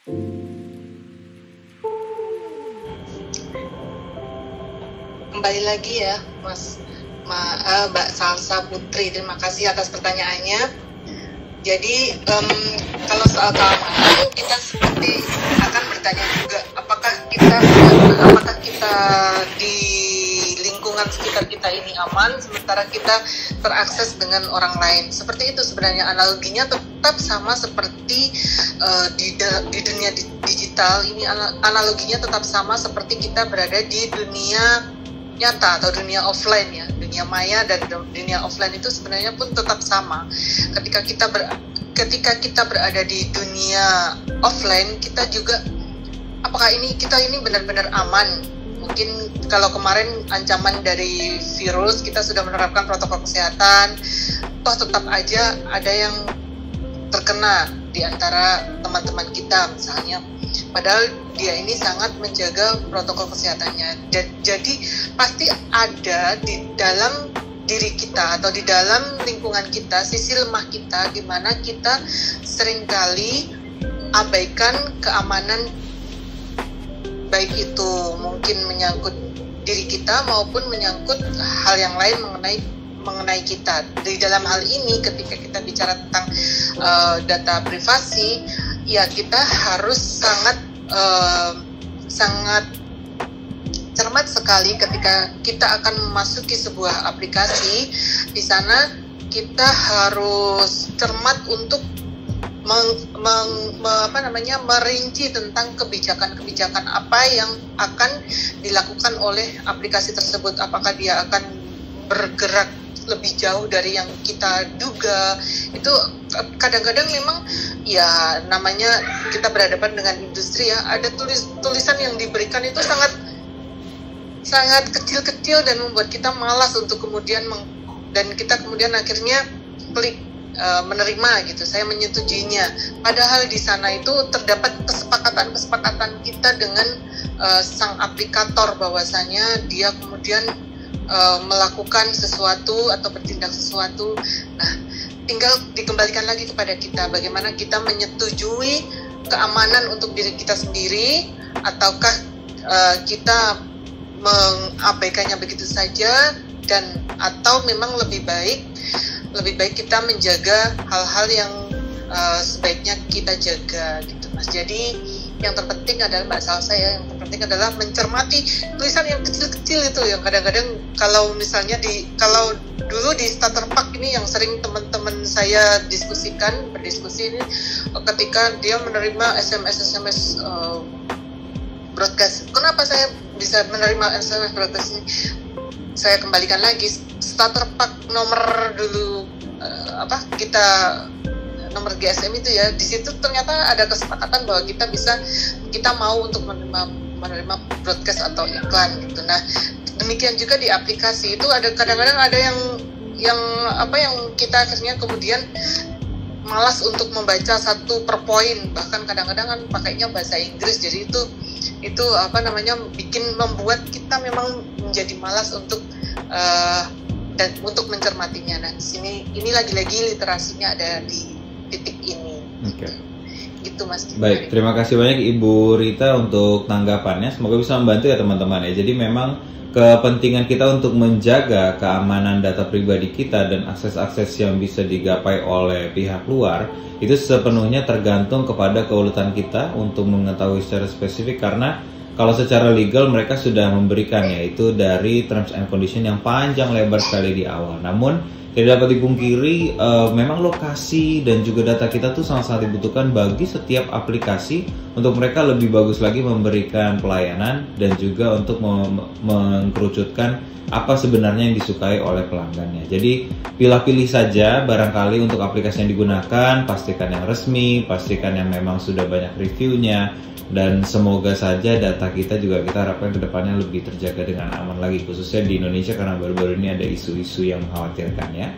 Kembali lagi ya, Mbak Salsa Putri, terima kasih atas pertanyaannya. Jadi kalau soal keamanan kita seperti akan bertanya juga, apakah kita di lingkungan sekitar kita ini aman, sementara kita terakses dengan orang lain. Seperti itu sebenarnya analoginya tetap sama seperti di dunia digital. Ini analoginya tetap sama seperti kita berada di dunia nyata atau dunia offline ya, dunia maya dan dunia offline itu sebenarnya pun tetap sama. Ketika kita berada di dunia offline, kita juga apakah kita ini benar-benar aman? Mungkin kalau kemarin ancaman dari virus kita sudah menerapkan protokol kesehatan, toh tetap aja ada yang terkena di antara teman-teman kita misalnya. Padahal dia ini sangat menjaga protokol kesehatannya. Jadi pasti ada di dalam diri kita atau di dalam lingkungan kita sisi lemah kita, di mana kita seringkali abaikan keamanan, baik itu mungkin menyangkut diri kita maupun menyangkut hal yang lain mengenai kita. Di dalam hal ini ketika kita bicara tentang data privasi, ya kita harus sangat cermat sekali ketika kita akan memasuki sebuah aplikasi. Di sana kita harus cermat untuk merinci tentang kebijakan apa yang akan dilakukan oleh aplikasi tersebut. Apakah dia akan bergerak lebih jauh dari yang kita duga. Itu kadang-kadang memang ya namanya kita berhadapan dengan industri ya, ada tulisan yang diberikan itu sangat kecil-kecil dan membuat kita malas untuk kemudian dan kita kemudian akhirnya klik menerima gitu, saya menyetujuinya. Padahal di sana itu terdapat kesepakatan kita dengan sang aplikator bahwasanya dia kemudian melakukan sesuatu atau bertindak sesuatu. Nah, tinggal dikembalikan lagi kepada kita, bagaimana kita menyetujui keamanan untuk diri kita sendiri, ataukah kita mengabaikannya begitu saja, dan atau memang lebih baik kita menjaga hal-hal yang sebaiknya kita jaga gitu Mas. Jadi yang terpenting adalah Mbak Salsa ya, yang terpenting adalah mencermati tulisan yang kecil-kecil itu, yang kadang-kadang kalau misalnya kalau dulu di starter pack ini yang sering teman-teman saya berdiskusi ini, ketika dia menerima SMS broadcast. Kenapa saya bisa menerima SMS broadcast ini? Saya kembalikan lagi starter pack nomor dulu kita nomor GSM itu ya, di situ ternyata ada kesepakatan bahwa kita mau untuk menerima broadcast atau iklan gitu. Nah, demikian juga di aplikasi itu ada kadang-kadang ada yang kita akhirnya kemudian malas untuk membaca satu per poin, bahkan kadang-kadang kan pakainya bahasa Inggris, jadi itu membuat kita memang menjadi malas untuk dan untuk mencermatinya. Nah, ini lagi-lagi literasinya ada di titik ini. Oke. Gitu Mas. Baik, terima kasih banyak Ibu Rita untuk tanggapannya. Semoga bisa membantu ya teman-teman ya. Jadi memang kepentingan kita untuk menjaga keamanan data pribadi kita dan akses-akses yang bisa digapai oleh pihak luar itu sepenuhnya tergantung kepada keuletan kita untuk mengetahui secara spesifik, karena kalau secara legal mereka sudah memberikan yaitu dari terms and condition yang panjang lebar sekali di awal. Namun tidak dapat dipungkiri memang lokasi dan juga data kita tuh sangat-sangat dibutuhkan bagi setiap aplikasi untuk mereka lebih bagus lagi memberikan pelayanan dan juga untuk mengkerucutkan apa sebenarnya yang disukai oleh pelanggannya. Jadi pilih-pilih saja barangkali untuk aplikasi yang digunakan, pastikan yang resmi, pastikan yang memang sudah banyak reviewnya, dan semoga saja data kita juga kita harapkan kedepannya lebih terjaga dengan aman lagi, khususnya di Indonesia karena baru-baru ini ada isu-isu yang mengkhawatirkan ya.